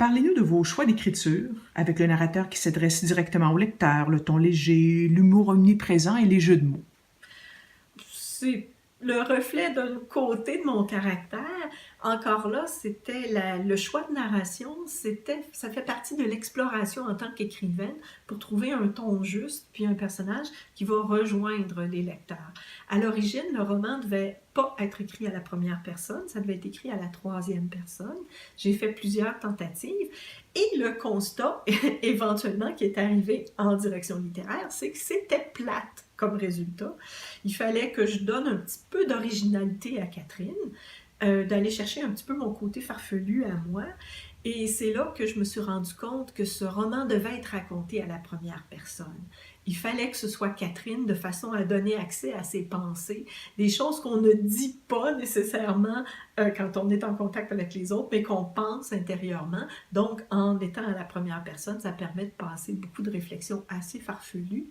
Parlez-nous de vos choix d'écriture, avec le narrateur qui s'adresse directement au lecteur, le ton léger, l'humour omniprésent et les jeux de mots. C'est le reflet d'un côté de mon caractère. Encore là, c'était le choix de narration, ça fait partie de l'exploration en tant qu'écrivaine pour trouver un ton juste, puis un personnage qui va rejoindre les lecteurs. À l'origine, le roman devait pas être écrit à la première personne, ça devait être écrit à la troisième personne. J'ai fait plusieurs tentatives et le constat, éventuellement, qui est arrivé en direction littéraire, c'est que c'était plate comme résultat. Il fallait que je donne un petit peu d'originalité à Catherine, d'aller chercher un petit peu mon côté farfelu à moi. Et c'est là que je me suis rendu compte que ce roman devait être raconté à la première personne. Il fallait que ce soit Catherine de façon à donner accès à ses pensées, des choses qu'on ne dit pas nécessairement quand on est en contact avec les autres, mais qu'on pense intérieurement. Donc, en étant à la première personne, ça permet de passer beaucoup de réflexions assez farfelues.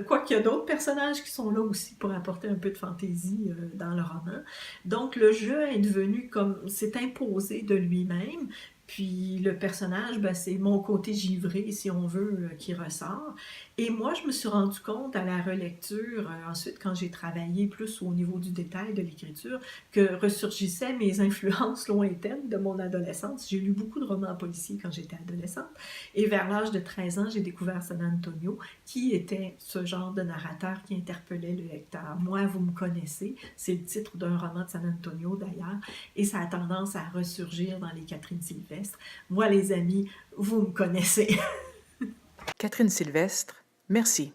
Quoiqu'il y a d'autres personnages qui sont là aussi pour apporter un peu de fantaisie dans le roman. Donc le jeu est devenu comme, s'est imposé de lui-même. Puis le personnage, ben, c'est mon côté givré, si on veut, qui ressort. Et moi, je me suis rendu compte à la relecture, ensuite quand j'ai travaillé plus au niveau du détail de l'écriture, que ressurgissaient mes influences lointaines de mon adolescence. J'ai lu beaucoup de romans policiers quand j'étais adolescente. Et vers l'âge de 13 ans, j'ai découvert San Antonio, qui était ce genre de narrateur qui interpellait le lecteur. Moi, vous me connaissez, c'est le titre d'un roman de San Antonio d'ailleurs, et ça a tendance à ressurgir dans les Catherine Sylvestre. Moi, les amis, vous me connaissez. Catherine Sylvestre, merci.